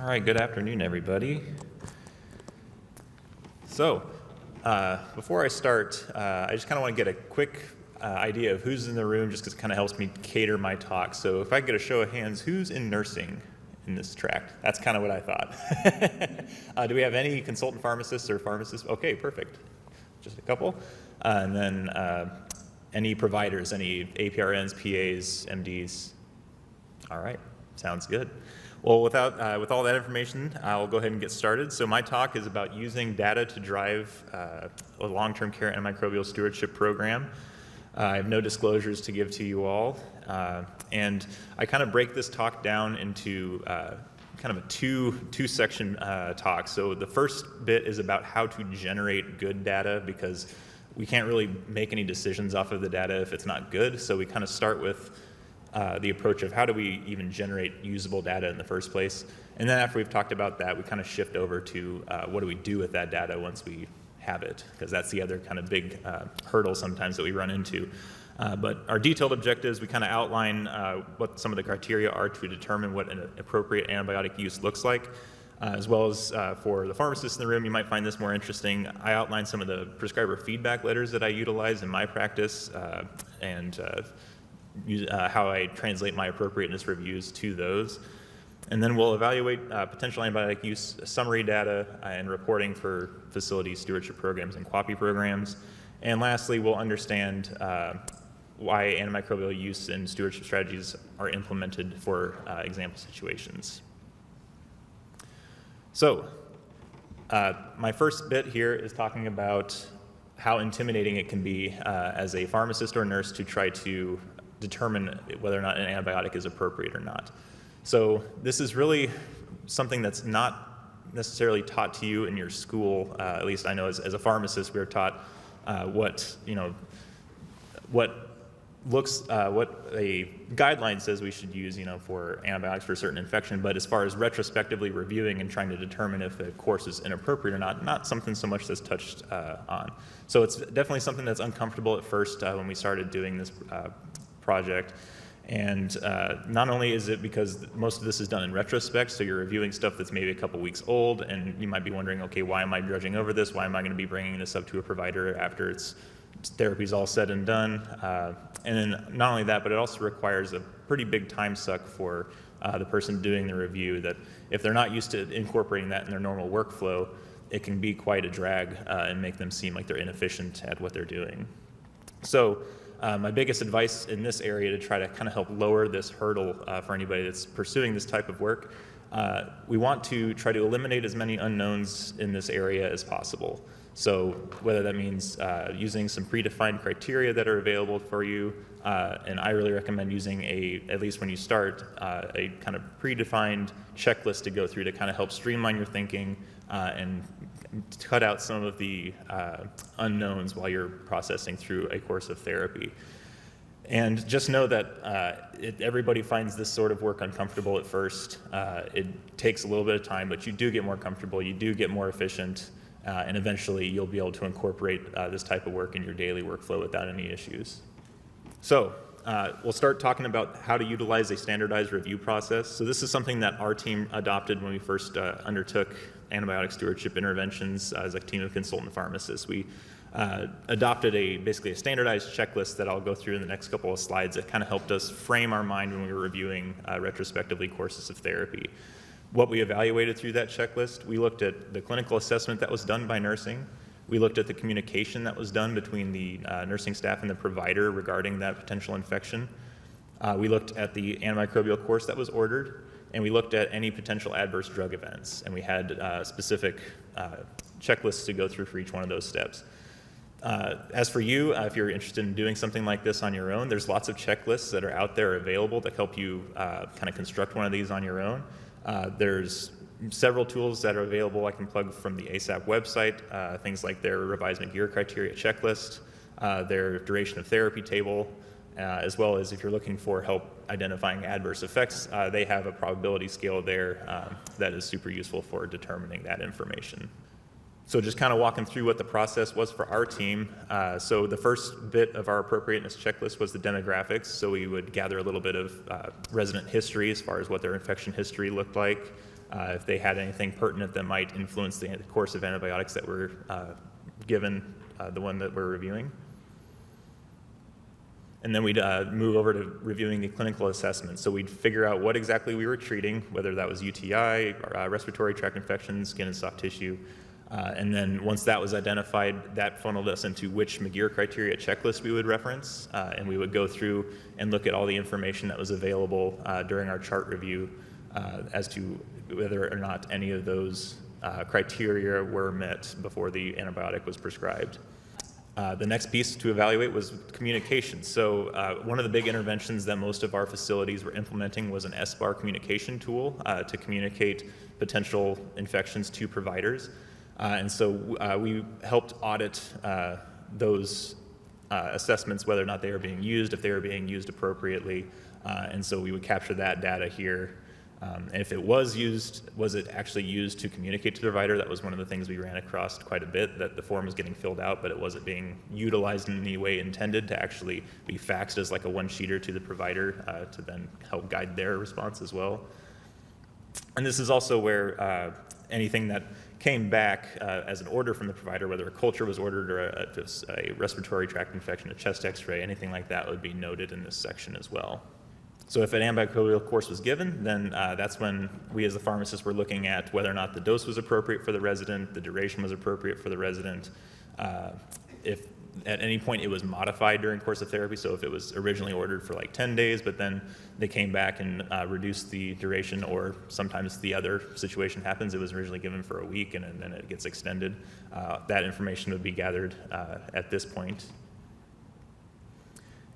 All right, good afternoon, everybody. So, before I start, I just kind of want to get a quick idea of who's in the room, just because it kind of helps me cater my talk. So if I get a show of hands, who's in nursing in this tract? That's kind of what I thought. Do we have any consultant pharmacists or pharmacists? Okay, perfect. Just a couple. And then any providers, any APRNs, PAs, MDs? All right, sounds good. Well, with all that information, I'll go ahead and get started. So my talk is about using data to drive a long-term care antimicrobial stewardship program. I have no disclosures to give to you all, and I kind of break this talk down into kind of a two-section talk. So the first bit is about how to generate good data, because we can't really make any decisions off of the data if it's not good. So we kind of start with the approach of how do we even generate usable data in the first place. And then after we've talked about that, we kind of shift over to what do we do with that data once we have it, because that's the other kind of big hurdle sometimes that we run into. But our detailed objectives, we kind of outline what some of the criteria are to determine what an appropriate antibiotic use looks like. As well as for the pharmacists in the room, you might find this more interesting. I outline some of the prescriber feedback letters that I utilize in my practice, and how I translate my appropriateness reviews to those. And then we'll evaluate potential antibiotic use summary data and reporting for facility stewardship programs and QAPI programs. And lastly, we'll understand why antimicrobial use and stewardship strategies are implemented for example situations. So my first bit here is talking about how intimidating it can be as a pharmacist or nurse to try to determine whether or not an antibiotic is appropriate or not. So this is really something that's not necessarily taught to you in your school. At least I know as a pharmacist, we're taught what a guideline says we should use, for antibiotics for a certain infection. But as far as retrospectively reviewing and trying to determine if a course is inappropriate or not something so much that's touched on. So it's definitely something that's uncomfortable at first when we started doing this project. And not only is it because most of this is done in retrospect, so you're reviewing stuff that's maybe a couple weeks old, and you might be wondering, okay, why am I drudging over this? Why am I going to be bringing this up to a provider after its therapy's all said and done? And then not only that, but it also requires a pretty big time suck for the person doing the review, that if they're not used to incorporating that in their normal workflow, it can be quite a drag and make them seem like they're inefficient at what they're doing. So my biggest advice in this area to try to kind of help lower this hurdle for anybody that's pursuing this type of work, we want to try to eliminate as many unknowns in this area as possible. So whether that means using some predefined criteria that are available for you, and I really recommend using at least when you start, a kind of predefined checklist to go through to kind of help streamline your thinking and cut out some of the unknowns while you're processing through a course of therapy. And just know that everybody finds this sort of work uncomfortable at first. It takes a little bit of time, but you do get more comfortable, you do get more efficient, and eventually you'll be able to incorporate this type of work in your daily workflow without any issues. So we'll start talking about how to utilize a standardized review process. So this is something that our team adopted when we first undertook antibiotic stewardship interventions as a team of consultant pharmacists. We adopted basically a standardized checklist that I'll go through in the next couple of slides that kind of helped us frame our mind when we were reviewing retrospectively courses of therapy. What we evaluated through that checklist, we looked at the clinical assessment that was done by nursing. We looked at the communication that was done between the nursing staff and the provider regarding that potential infection. We looked at the antimicrobial course that was ordered, and we looked at any potential adverse drug events. And we had specific checklists to go through for each one of those steps. As for you, if you're interested in doing something like this on your own, there's lots of checklists that are out there available that help you kind of construct one of these on your own. There's several tools that are available I can plug from the ASAP website, things like their revised McGear criteria checklist, their duration of therapy table, as well as if you're looking for help identifying adverse effects, they have a probability scale there that is super useful for determining that information. So just kind of walking through what the process was for our team. So the first bit of our appropriateness checklist was the demographics. So we would gather a little bit of resident history as far as what their infection history looked like. if they had anything pertinent that might influence the course of antibiotics that were given the one that we're reviewing. And then we'd move over to reviewing the clinical assessment. So we'd figure out what exactly we were treating, whether that was UTI, respiratory tract infections, skin and soft tissue. And then once that was identified, that funneled us into which McGeer criteria checklist we would reference. And we would go through and look at all the information that was available during our chart review as to whether or not any of those criteria were met before the antibiotic was prescribed. The next piece to evaluate was communication. So one of the big interventions that most of our facilities were implementing was an SBAR communication tool to communicate potential infections to providers. And so we helped audit those assessments, whether or not they were being used, if they were being used appropriately. And so we would capture that data here. And if it was used, was it actually used to communicate to the provider? That was one of the things we ran across quite a bit, that the form was getting filled out, but it wasn't being utilized in any way intended to actually be faxed as like a one-sheeter to the provider to then help guide their response as well. And this is also where anything that came back as an order from the provider, whether a culture was ordered or a respiratory tract infection, a chest x-ray, anything like that would be noted in this section as well. So if an antimicrobial course was given, then that's when we as the pharmacist were looking at whether or not the dose was appropriate for the resident, the duration was appropriate for the resident, if at any point it was modified during course of therapy. So if it was originally ordered for like 10 days, but then they came back and reduced the duration, or sometimes the other situation happens, it was originally given for a week and then it gets extended. That information would be gathered at this point.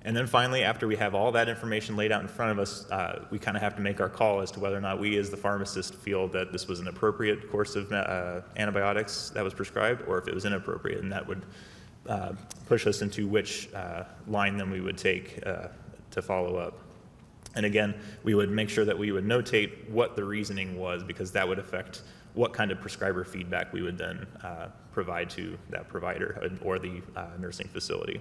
And then finally, after we have all that information laid out in front of us, we kind of have to make our call as to whether or not we as the pharmacist feel that this was an appropriate course of antibiotics that was prescribed, or if it was inappropriate, and that would push us into which line then we would take to follow up. And again, we would make sure that we would notate what the reasoning was, because that would affect what kind of prescriber feedback we would then provide to that provider or the nursing facility.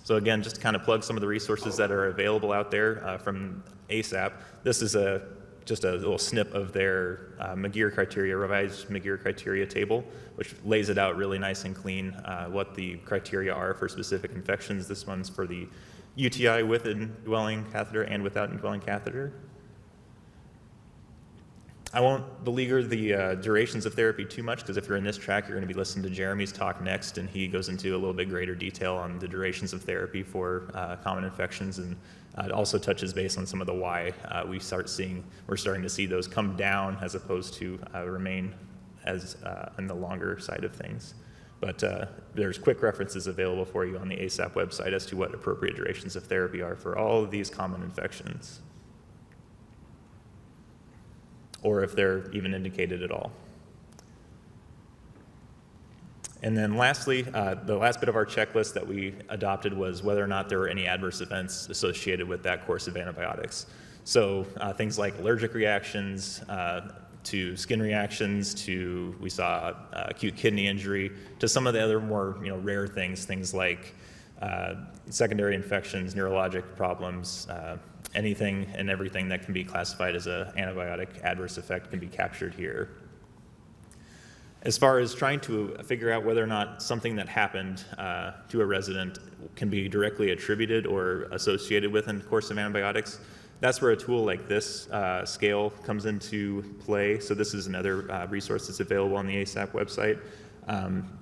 So again, just to kind of plug some of the resources that are available out there from ASAP. This is just a little snip of their McGeer criteria, revised McGeer criteria table, which lays it out really nice and clean, what the criteria are for specific infections. This one's for the UTI with indwelling catheter and without indwelling catheter. I won't beleaguer the durations of therapy too much, because if you're in this track, you're going to be listening to Jeremy's talk next, and he goes into a little bit greater detail on the durations of therapy for common infections, and it also touches base on some of the why we're starting to see those come down as opposed to remain as on the longer side of things. But there's quick references available for you on the ASAP website as to what appropriate durations of therapy are for all of these common infections, or if they're even indicated at all. And then lastly, the last bit of our checklist that we adopted was whether or not there were any adverse events associated with that course of antibiotics. So things like allergic reactions, to skin reactions, to we saw acute kidney injury, to some of the other more rare things like secondary infections, neurologic problems, anything and everything that can be classified as an antibiotic adverse effect can be captured here. As far as trying to figure out whether or not something that happened to a resident can be directly attributed or associated with a course of antibiotics, that's where a tool like this scale comes into play. So this is another resource that's available on the ASAP website.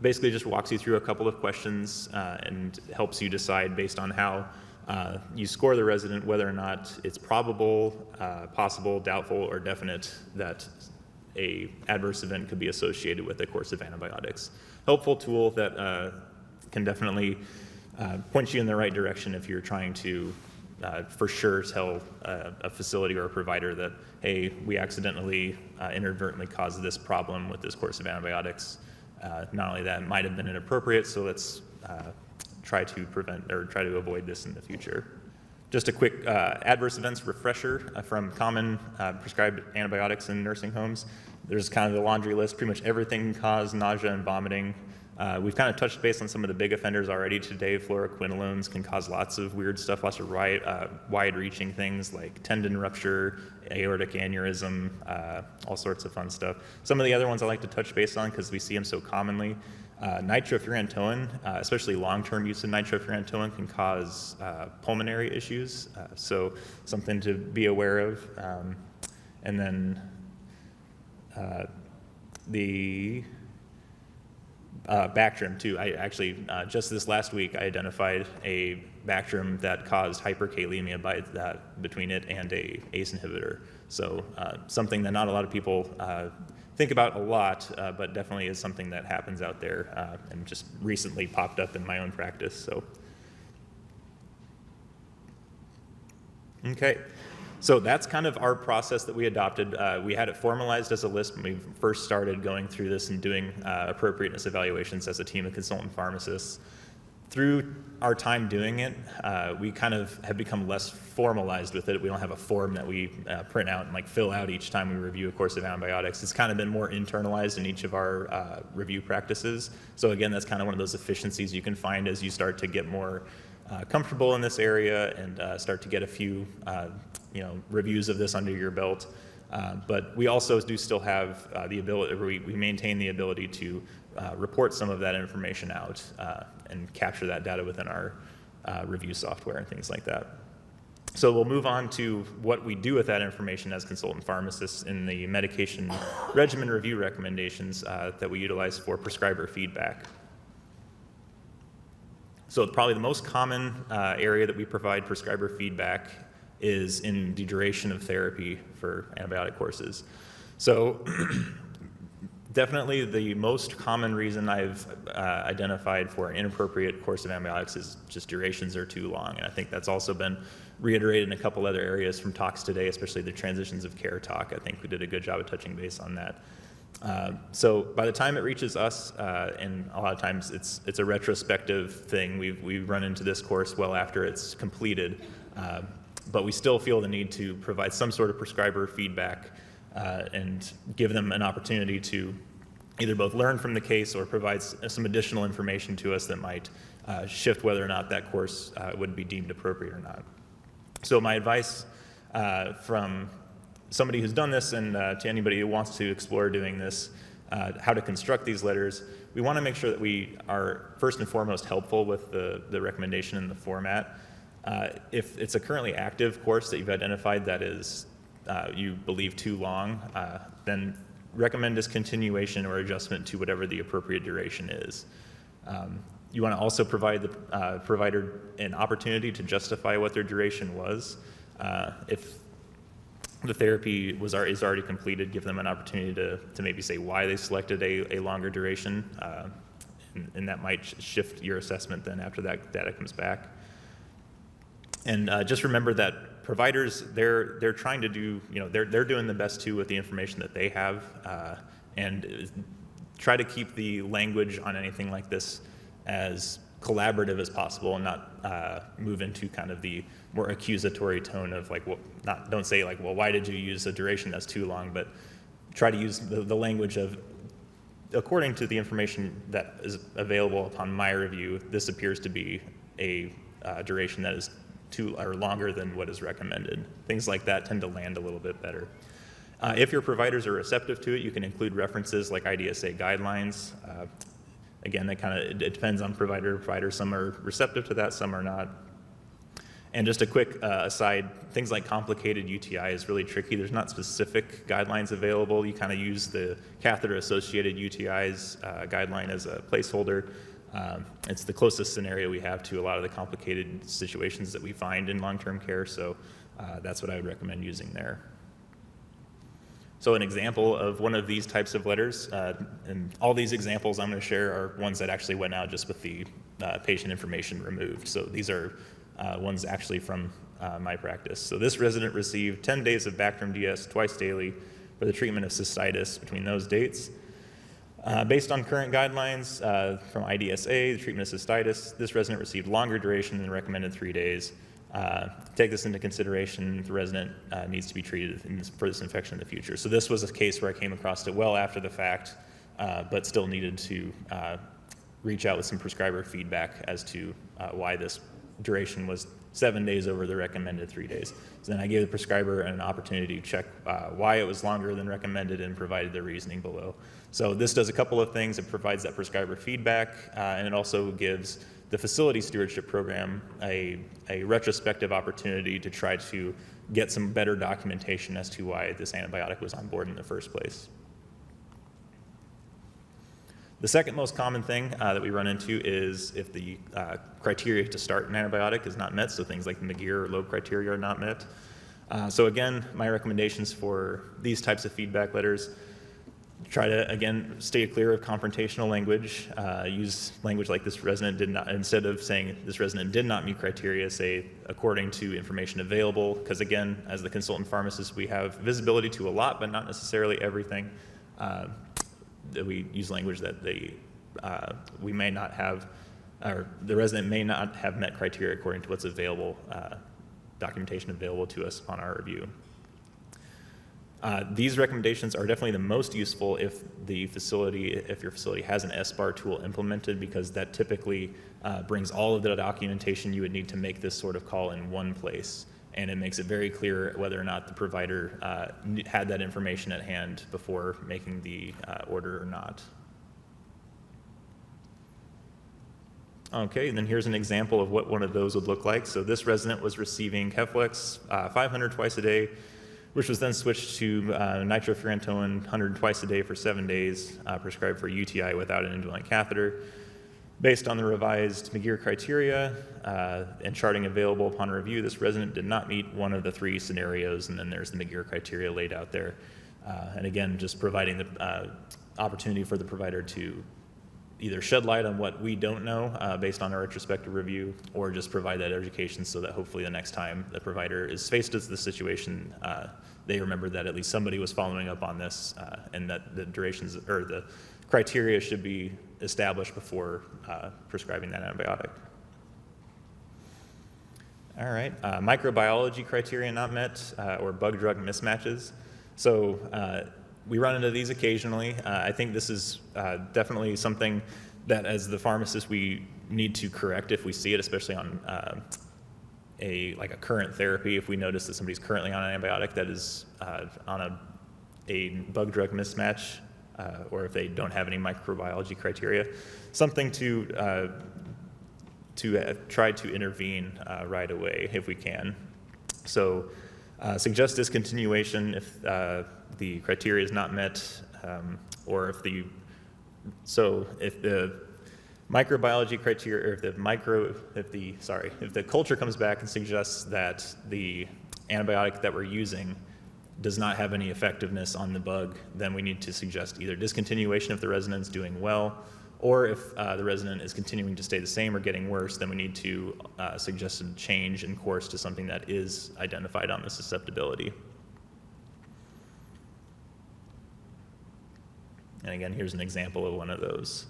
Basically just walks you through a couple of questions and helps you decide based on how you score the resident whether or not it's probable, possible, doubtful, or definite that a adverse event could be associated with a course of antibiotics. Helpful tool that can definitely point you in the right direction if you're trying to for sure tell a facility or a provider that, hey, we accidentally, inadvertently caused this problem with this course of antibiotics. Not only that, it might have been inappropriate, so let's try to prevent or try to avoid this in the future. Just a quick adverse events refresher from common prescribed antibiotics in nursing homes. There's kind of the laundry list. Pretty much everything can cause nausea and vomiting. We've kind of touched base on some of the big offenders already today. Fluoroquinolones can cause lots of weird stuff, lots of wide-reaching things like tendon rupture, aortic aneurysm, all sorts of fun stuff. Some of the other ones I like to touch base on because we see them so commonly. Nitrofurantoin, especially long-term use of nitrofurantoin, can cause pulmonary issues, so something to be aware of. And then the Bactrim too. I actually, just this last week, I identified a Bactrim that caused hyperkalemia between it and a ACE inhibitor. So something that not a lot of people think about a lot, but definitely is something that happens out there and just recently popped up in my own practice. So, okay. So that's kind of our process that we adopted. We had it formalized as a list when we first started going through this and doing appropriateness evaluations as a team of consultant pharmacists. Through our time doing it, we kind of have become less formalized with it. We don't have a form that we print out and like fill out each time we review a course of antibiotics. It's kind of been more internalized in each of our review practices. So again, that's kind of one of those efficiencies you can find as you start to get more comfortable in this area and start to get a few reviews of this under your belt. But we also do still have the ability, we maintain the ability to report some of that information out and capture that data within our review software and things like that. So we'll move on to what we do with that information as consultant pharmacists in the medication regimen review recommendations that we utilize for prescriber feedback. So probably the most common area that we provide prescriber feedback is in the duration of therapy for antibiotic courses. So definitely the most common reason I've identified for an inappropriate course of antibiotics is just durations are too long. And I think that's also been reiterated in a couple other areas from talks today, especially the transitions of care talk. I think we did a good job of touching base on that. So by the time it reaches us, and a lot of times it's a retrospective thing, we run into this course well after it's completed, but we still feel the need to provide some sort of prescriber feedback and give them an opportunity to either both learn from the case or provide some additional information to us that might shift whether or not that course would be deemed appropriate or not. So my advice from somebody who's done this and to anybody who wants to explore doing this, how to construct these letters, we want to make sure that we are first and foremost helpful with the recommendation and the format. If it's a currently active course that you've identified that is you believe too long, then recommend discontinuation or adjustment to whatever the appropriate duration is. You want to also provide the provider an opportunity to justify what their duration was. If the therapy is already completed, give them an opportunity to maybe say why they selected a longer duration, and that might shift your assessment then after that data comes back. And just remember that providers, they're trying to do, they're doing the best too with the information that they have, and try to keep the language on anything like this as collaborative as possible and not move into kind of the more accusatory tone of like, well, don't say like, well, why did you use a duration that's too long, but try to use the language of, according to the information that is available upon my review, this appears to be a duration that is longer than what is recommended. Things like that tend to land a little bit better. If your providers are receptive to it, you can include references like IDSA guidelines. Again, it depends on provider to provider. Some are receptive to that, some are not. And just a quick aside, things like complicated UTI is really tricky. There's not specific guidelines available. You kind of use the catheter-associated UTIs guideline as a placeholder. It's the closest scenario we have to a lot of the complicated situations that we find in long-term care, so that's what I would recommend using there. So an example of one of these types of letters, and all these examples I'm going to share are ones that actually went out just with the patient information removed. So these are ones actually from my practice. So this resident received 10 days of Bactrim DS twice daily for the treatment of cystitis between those dates. Based on current guidelines from IDSA, the treatment of cystitis, this resident received longer duration than recommended 3 days. Take this into consideration. The resident needs to be treated for this infection in the future. So this was a case where I came across it well after the fact, but still needed to reach out with some prescriber feedback as to why this duration was 7 days over the recommended 3 days. So then I gave the prescriber an opportunity to check why it was longer than recommended and provided the reasoning below. So this does a couple of things. It provides that prescriber feedback, and it also gives the facility stewardship program a retrospective opportunity to try to get some better documentation as to why this antibiotic was on board in the first place. The second most common thing that we run into is if the criteria to start an antibiotic is not met, so things like the McGear or Loeb criteria are not met. So again, my recommendations for these types of feedback letters: try to, again, stay clear of confrontational language. Use language like this resident did not, instead of saying this resident did not meet criteria, say according to information available, because again, as the consultant pharmacist, we have visibility to a lot, but not necessarily everything. That we use language that we may not have, or the resident may not have met criteria according to what's available, documentation available to us on our review. These recommendations are definitely the most useful if your facility has an SBAR tool implemented, because that typically brings all of the documentation you would need to make this sort of call in one place. And it makes it very clear whether or not the provider had that information at hand before making the order or not. Okay, and then here's an example of what one of those would look like. So this resident was receiving Keflex 500 twice a day, which was then switched to nitrofurantoin 100 twice a day for 7 days, prescribed for UTI without an indwelling catheter. Based on the revised McGear criteria and charting available upon review, this resident did not meet one of the 3 scenarios, and then there's the McGear criteria laid out there. And again, just providing the opportunity for the provider to either shed light on what we don't know based on our retrospective review, or just provide that education so that hopefully the next time the provider is faced with the situation, they remember that at least somebody was following up on this, and that the durations or the criteria should be established before prescribing that antibiotic. All right, microbiology criteria not met, or bug-drug mismatches. So we run into these occasionally. I think this is definitely something that as the pharmacist we need to correct if we see it, especially on a current therapy. If we notice that somebody's currently on an antibiotic that is on a bug-drug mismatch, or if they don't have any microbiology criteria, something to try to intervene right away if we can. So suggest discontinuation if the criteria is not met, or if the microbiology criteria, or if the culture comes back and suggests that the antibiotic that we're using does not have any effectiveness on the bug, then we need to suggest either discontinuation if the resident's doing well, or if the resident is continuing to stay the same or getting worse, then we need to suggest a change in course to something that is identified on the susceptibility. And again, here's an example of one of those.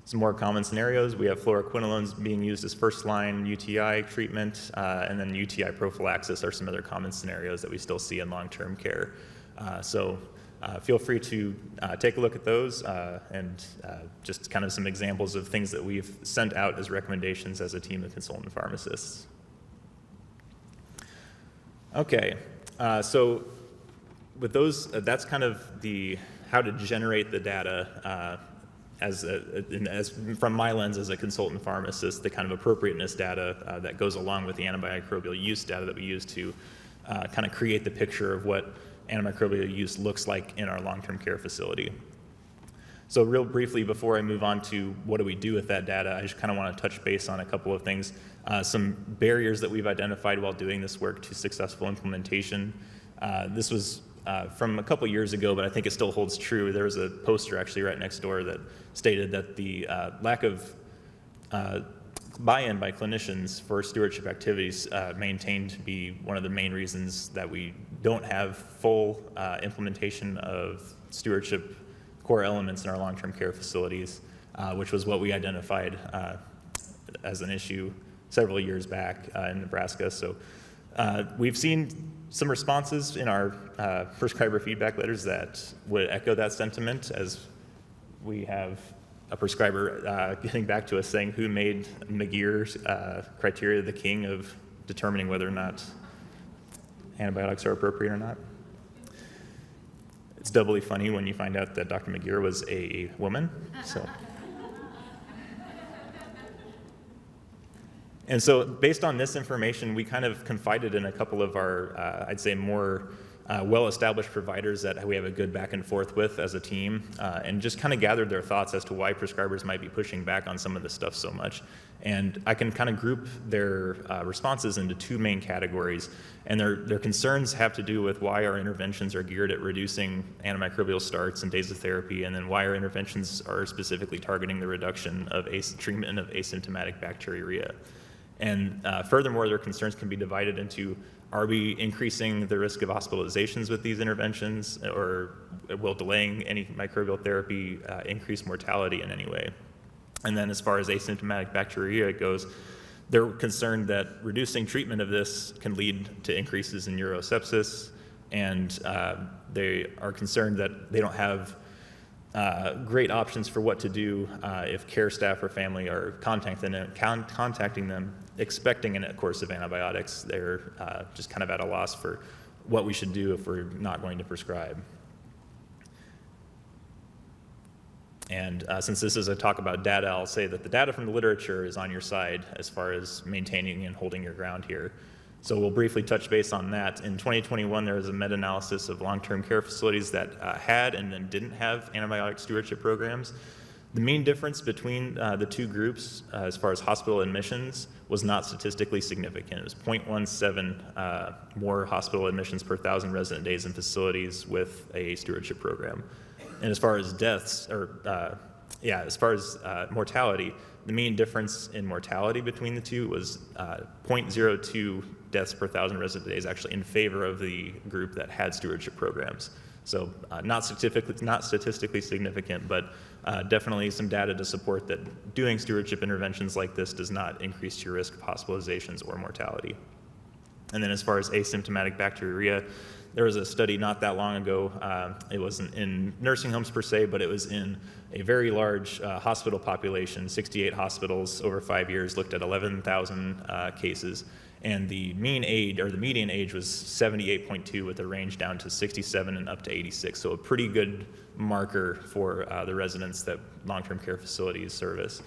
Some more common scenarios: we have fluoroquinolones being used as first-line UTI treatment, and then UTI prophylaxis are some other common scenarios that we still see in long-term care. So feel free to take a look at those and just kind of some examples of things that we've sent out as recommendations as a team of consultant pharmacists. Okay, so with those, that's kind of how to generate the data as from my lens as a consultant pharmacist, the kind of appropriateness data that goes along with the antimicrobial use data that we use to kind of create the picture of what antimicrobial use looks like in our long-term care facility. So real briefly, before I move on to what do we do with that data, I just kind of want to touch base on a couple of things. Some barriers that we've identified while doing this work to successful implementation. This was from a couple years ago, but I think it still holds true. There was a poster actually right next door that stated that the lack of buy-in by clinicians for stewardship activities maintained to be one of the main reasons that we don't have full implementation of stewardship core elements in our long-term care facilities, which was what we identified as an issue several years back in Nebraska. So we've seen some responses in our prescriber feedback letters that would echo that sentiment, as we have a prescriber getting back to us saying who made McGear's criteria the king of determining whether or not antibiotics are appropriate or not. It's doubly funny when you find out that Dr. McGear was a woman. And so based on this information, we kind of confided in a couple of our, I'd say, more well-established providers that we have a good back and forth with as a team, and just kind of gathered their thoughts as to why prescribers might be pushing back on some of this stuff so much. And I can kind of group their responses into two main categories. And their concerns have to do with why our interventions are geared at reducing antimicrobial starts and days of therapy, and then why our interventions are specifically targeting the reduction of treatment of asymptomatic bacteriuria. And furthermore, their concerns can be divided into, are we increasing the risk of hospitalizations with these interventions, or will delaying any microbial therapy increase mortality in any way? And then as far as asymptomatic bacteriuria goes, they're concerned that reducing treatment of this can lead to increases in urosepsis, and they are concerned that they don't have great options for what to do if care staff or family are contacting them expecting a course of antibiotics. They're just kind of at a loss for what we should do if we're not going to prescribe. And since this is a talk about data, I'll say that the data from the literature is on your side as far as maintaining and holding your ground here. So we'll briefly touch base on that. In 2021, there was a meta-analysis of long-term care facilities that had and then didn't have antibiotic stewardship programs. The mean difference between the two groups as far as hospital admissions was not statistically significant. It was 0.17 more hospital admissions per 1,000 resident days in facilities with a stewardship program. And as far as deaths, as far as mortality, the mean difference in mortality between the two was 0.02 deaths per 1,000 resident days, actually in favor of the group that had stewardship programs. So not statistically significant, but definitely some data to support that doing stewardship interventions like this does not increase your risk of hospitalizations or mortality. And then as far as asymptomatic bacteriuria, there was a study not that long ago. It wasn't in nursing homes per se, but it was in a very large hospital population, 68 hospitals over 5 years, looked at 11,000 cases. And the mean age, or the median age, was 78.2 with a range down to 67 and up to 86. So a pretty good marker for the residents that long-term care facilities service.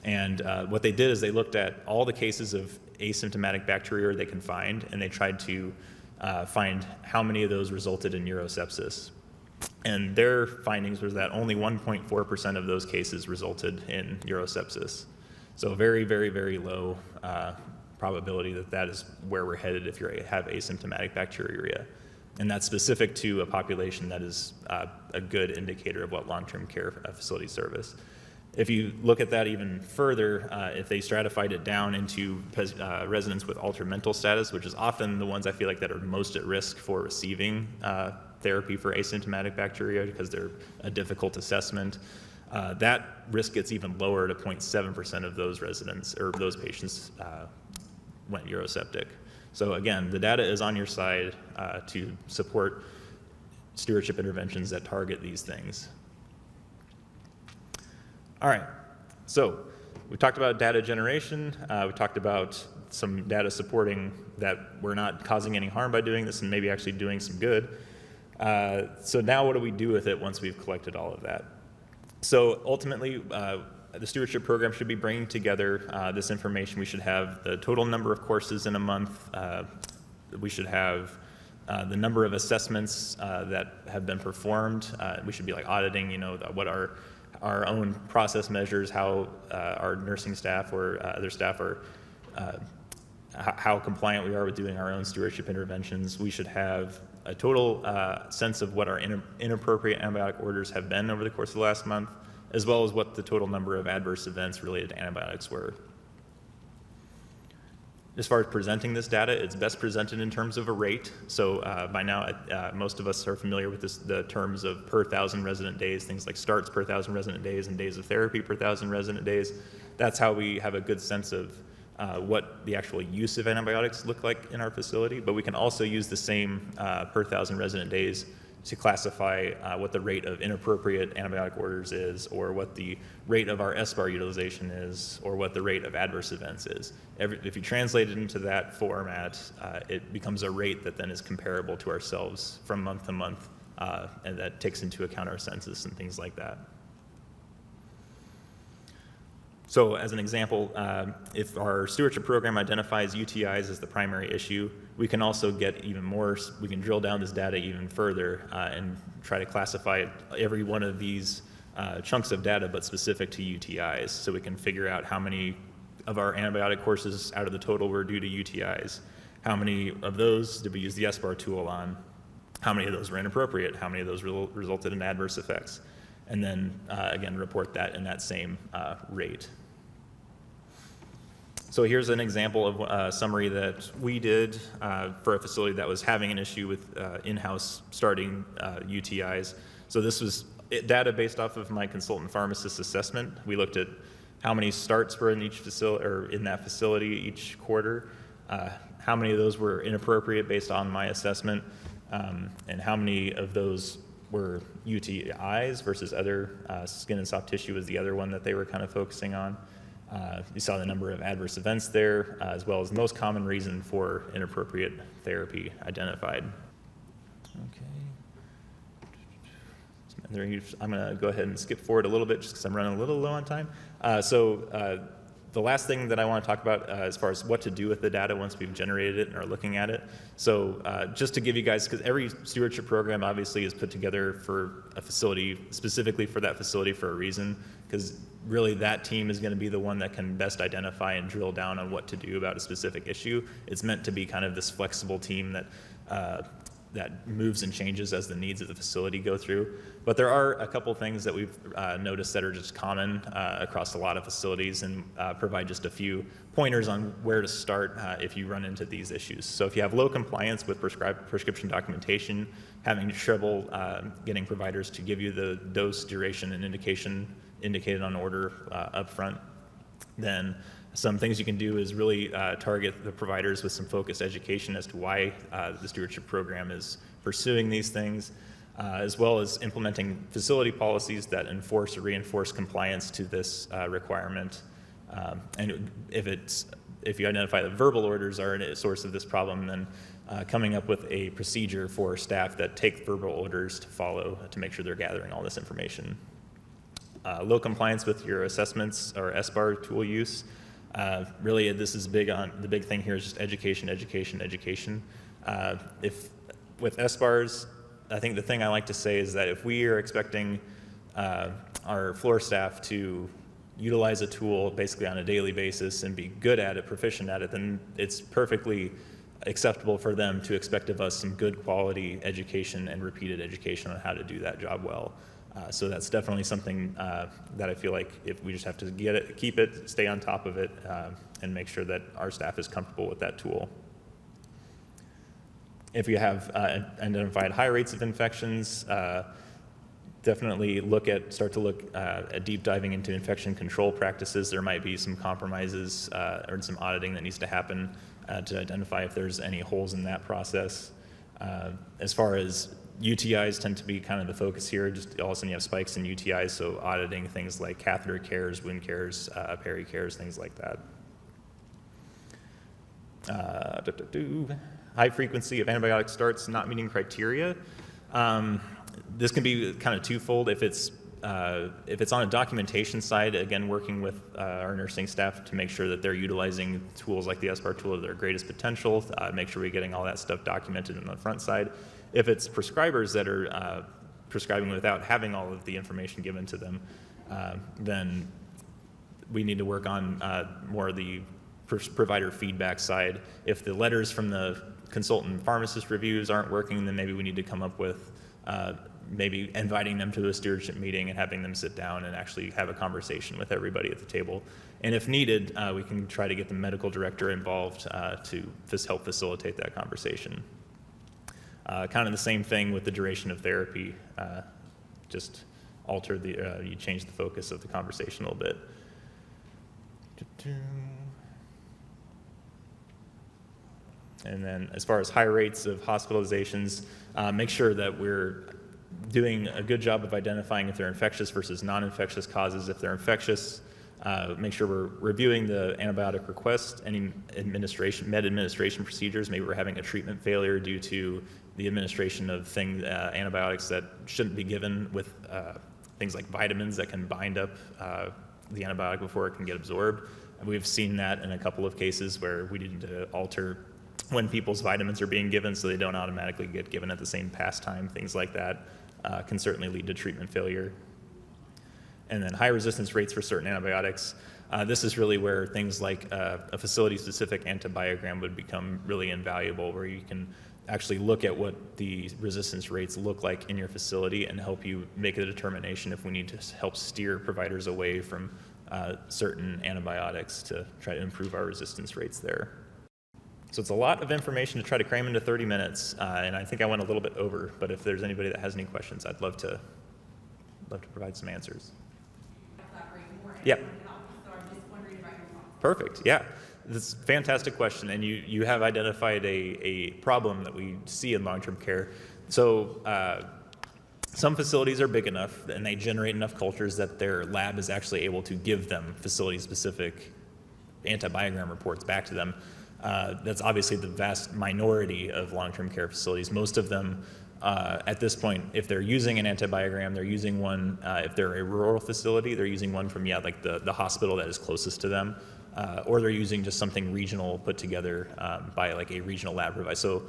And what they did is they looked at all the cases of asymptomatic bacteria they can find, and they tried to find how many of those resulted in urosepsis. And their findings was that only 1.4% of those cases resulted in urosepsis. So very, very, very low probability that that is where we're headed if you have asymptomatic bacteriuria. And that's specific to a population that is a good indicator of what long-term care facility service. If you look at that even further, if they stratified it down into residents with altered mental status, which is often the ones I feel like that are most at risk for receiving therapy for asymptomatic bacteria because they're a difficult assessment, that risk gets even lower to 0.7% of those residents or those patients went uroseptic. So again, the data is on your side to support stewardship interventions that target these things. All right, so we talked about data generation. We talked about some data supporting that we're not causing any harm by doing this and maybe actually doing some good. So now what do we do with it once we've collected all of that? So ultimately, the stewardship program should be bringing together this information. We should have the total number of courses in a month. We should have the number of assessments that have been performed. We should be like auditing, what our own process measures, how our nursing staff or other staff are, how compliant we are with doing our own stewardship interventions. We should have a total sense of what our inappropriate antibiotic orders have been over the course of the last month, as well as what the total number of adverse events related to antibiotics were. As far as presenting this data, it's best presented in terms of a rate. So by now, most of us are familiar with the terms of per 1,000 resident days, things like starts per 1,000 resident days and days of therapy per 1,000 resident days. That's how we have a good sense of what the actual use of antibiotics look like in our facility. But we can also use the same per 1,000 resident days to classify what the rate of inappropriate antibiotic orders is, or what the rate of our SBAR utilization is, or what the rate of adverse events is. If you translate it into that format, it becomes a rate that then is comparable to ourselves from month to month, and that takes into account our census and things like that. So as an example, if our stewardship program identifies UTIs as the primary issue, we can also get even more, we can drill down this data even further and try to classify every one of these chunks of data, but specific to UTIs. So we can figure out how many of our antibiotic courses out of the total were due to UTIs, how many of those did we use the SBAR tool on, how many of those were inappropriate, how many of those resulted in adverse effects, and then again report that in that same rate. So here's an example of a summary that we did for a facility that was having an issue with in-house starting UTIs. So this was data based off of my consultant pharmacist assessment. We looked at how many starts were in each facility, or in that facility each quarter, how many of those were inappropriate based on my assessment, and how many of those were UTIs versus other. Skin and soft tissue was the other one that they were kind of focusing on. You saw the number of adverse events there, as well as the most common reason for inappropriate therapy identified. Okay. I'm going to go ahead and skip forward a little bit just because I'm running a little low on time. The last thing that I want to talk about as far as what to do with the data once we've generated it and are looking at it. So just to give you guys, because every stewardship program obviously is put together for a facility, specifically for that facility for a reason, because really that team is going to be the one that can best identify and drill down on what to do about a specific issue. It's meant to be kind of this flexible team that moves and changes as the needs of the facility go through. But there are a couple things that we've noticed that are just common across a lot of facilities, and provide just a few pointers on where to start if you run into these issues. So if you have low compliance with prescription documentation, having trouble getting providers to give you the dose, duration, and indication indicated on order up front, then some things you can do is really target the providers with some focused education as to why the stewardship program is pursuing these things, as well as implementing facility policies that enforce or reinforce compliance to this requirement. And if you identify that verbal orders are a source of this problem, then coming up with a procedure for staff that take verbal orders to follow to make sure they're gathering all this information. Low compliance with your assessments or SBAR tool use. Really, this is big on, the big thing here is just education, education, education. With SBARs, I think the thing I like to say is that if we are expecting our floor staff to utilize a tool basically on a daily basis and be good at it, proficient at it, then it's perfectly acceptable for them to expect of us some good quality education and repeated education on how to do that job well. So that's definitely something that I feel like if we just have to get it, keep it, stay on top of it, and make sure that our staff is comfortable with that tool. If you have identified high rates of infections, definitely start to look at deep diving into infection control practices. There might be some compromises or some auditing that needs to happen to identify if there's any holes in that process. As far as UTIs tend to be kind of the focus here. Just all of a sudden you have spikes in UTIs, so auditing things like catheter cares, wound cares, peri cares, things like that. High frequency of antibiotic starts not meeting criteria. This can be kind of twofold. If it's on a documentation side, again, working with our nursing staff to make sure that they're utilizing tools like the SBAR tool to their greatest potential, make sure we're getting all that stuff documented on the front side. If it's prescribers that are prescribing without having all of the information given to them, then we need to work on more of the provider feedback side. If the letters from the consultant pharmacist reviews aren't working, then maybe we need to come up with maybe inviting them to a stewardship meeting and having them sit down and actually have a conversation with everybody at the table. And if needed, we can try to get the medical director involved to help facilitate that conversation. Kind of the same thing with the duration of therapy, just you change the focus of the conversation a little bit. And then as far as high rates of hospitalizations, make sure that we're doing a good job of identifying if they're infectious versus non-infectious causes. If they're infectious, make sure we're reviewing the antibiotic request, any med administration procedures. Maybe we're having a treatment failure due to the administration of antibiotics that shouldn't be given, with things like vitamins that can bind up the antibiotic before it can get absorbed. And we've seen that in a couple of cases where we need to alter when people's vitamins are being given so they don't automatically get given at the same pass time. Things like that can certainly lead to treatment failure. And then high resistance rates for certain antibiotics. This is really where things like a facility-specific antibiogram would become really invaluable, where you can actually look at what the resistance rates look like in your facility and help you make a determination if we need to help steer providers away from certain antibiotics to try to improve our resistance rates there. So it's a lot of information to try to cram into 30 minutes, and I think I went a little bit over, but if there's anybody that has any questions, I'd love to provide some answers. Yeah. So I'm just wondering about your thoughts. Perfect. Yeah. This is a fantastic question, and you have identified a problem that we see in long-term care. So some facilities are big enough and they generate enough cultures that their lab is actually able to give them facility-specific antibiogram reports back to them. That's obviously the vast minority of long-term care facilities. Most of them, at this point, if they're using an antibiogram, they're using one, if they're a rural facility, they're using one from, like the hospital that is closest to them, or they're using just something regional put together by like a regional lab provider. So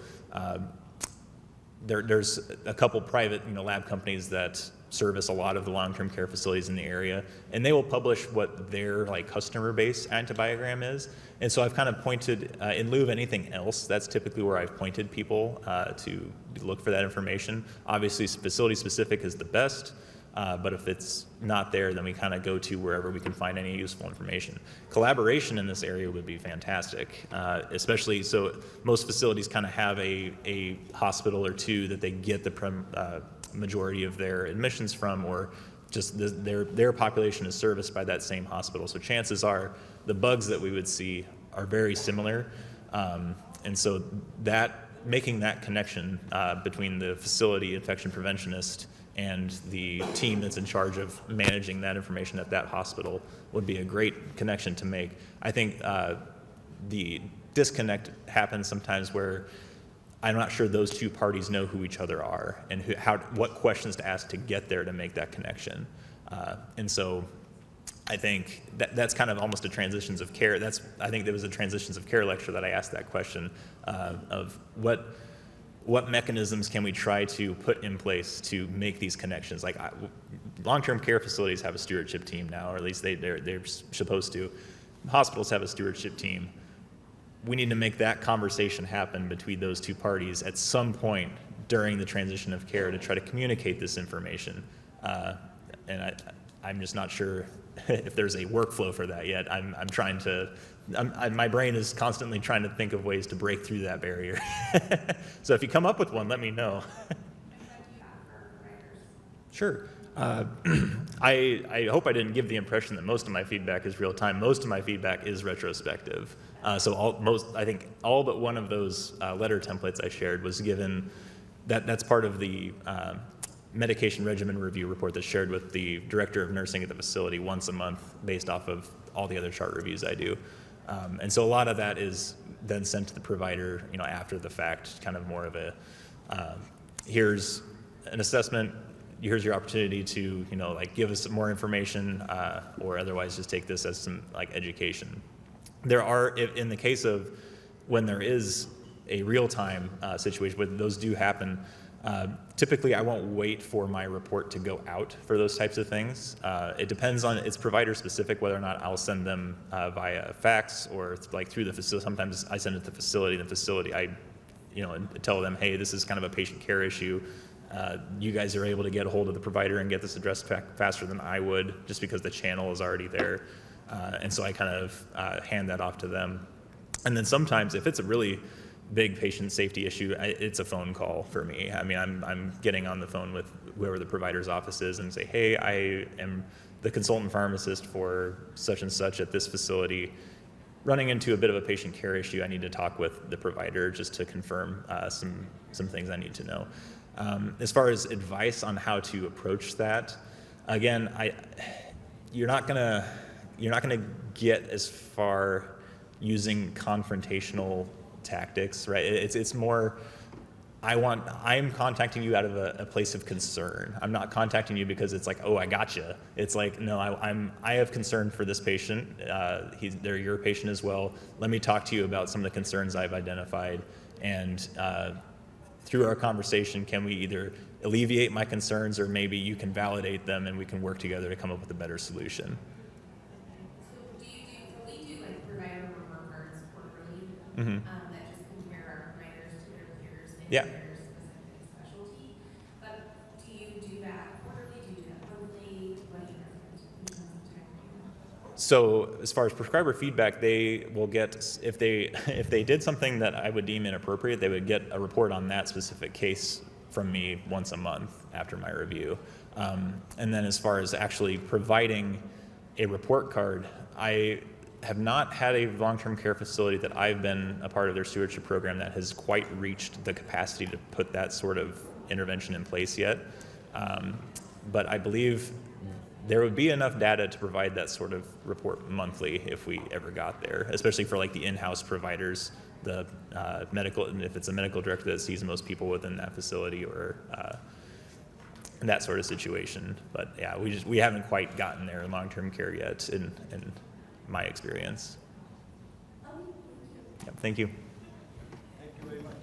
there's a couple private lab companies that service a lot of the long-term care facilities in the area, and they will publish what their customer base antibiogram is. And so I've kind of pointed, in lieu of anything else, that's typically where I've pointed people to look for that information. Obviously, facility specific is the best, but if it's not there, then we kind of go to wherever we can find any useful information. Collaboration in this area would be fantastic, especially so most facilities kind of have a hospital or two that they get the majority of their admissions from, or just their population is serviced by that same hospital. So chances are the bugs that we would see are very similar. And so making that connection between the facility infection preventionist and the team that's in charge of managing that information at that hospital would be a great connection to make. I think the disconnect happens sometimes where I'm not sure those two parties know who each other are and what questions to ask to get there to make that connection. And so I think that's kind of almost a transitions of care. I think there was a transitions of care lecture that I asked that question of what mechanisms can we try to put in place to make these connections? Like long-term care facilities have a stewardship team now, or at least they're supposed to. Hospitals have a stewardship team. We need to make that conversation happen between those two parties at some point during the transition of care to try to communicate this information. And I'm just not sure if there's a workflow for that yet. My brain is constantly trying to think of ways to break through that barrier. So if you come up with one, let me know. Sure. I hope I didn't give the impression that most of my feedback is real time. Most of my feedback is retrospective. So I think all but one of those letter templates I shared was given. That's part of the medication regimen review report that's shared with the director of nursing at the facility once a month, based off of all the other chart reviews I do. And so a lot of that is then sent to the provider, after the fact, kind of more of a here's an assessment. Here's your opportunity to, give us more information, or otherwise just take this as some education. There are, in the case of when there is a real-time situation, when those do happen, typically I won't wait for my report to go out for those types of things. It depends on, it's provider specific whether or not I'll send them via fax or through the facility. Sometimes I send it to the facility, I tell them, hey, this is kind of a patient care issue. You guys are able to get a hold of the provider and get this addressed faster than I would, just because the channel is already there. And so I kind of hand that off to them. And then sometimes if it's a really big patient safety issue, it's a phone call for me. I mean, I'm getting on the phone with whoever the provider's office is and say, hey, I am the consultant pharmacist for such and such at this facility. running into a bit of a patient care issue, I need to talk with the provider just to confirm some things I need to know. As far as advice on how to approach that, again, you're not gonna get as far using confrontational tactics, right? It's more, I'm contacting you out of a place of concern. I'm not contacting you because it's like, oh, I gotcha. It's like, no, I have concern for this patient. They're your patient as well. Let me talk to you about some of the concerns I've identified, and through our conversation, can we either alleviate my concerns, or maybe you can validate them and we can work together to come up with a better solution. So we do like provider report cards quarterly, Mm-hmm. that just compare our providers to their peers and Yeah. their specific specialty. But do you do that quarterly? Do you do that monthly? What do you recommend in terms of time frame? So as far as prescriber feedback, they will get, if they did something that I would deem inappropriate, they would get a report on that specific case from me once a month after my review. And then as far as actually providing a report card, I have not had a long-term care facility that I've been a part of their stewardship program that has quite reached the capacity to put that sort of intervention in place yet. But I believe there would be enough data to provide that sort of report monthly if we ever got there, especially for like the in-house providers, the medical, if it's a medical director that sees most people within that facility, or that sort of situation. But yeah, we haven't quite gotten there in long-term care yet, in my experience. Yep, thank you. Thank you very much.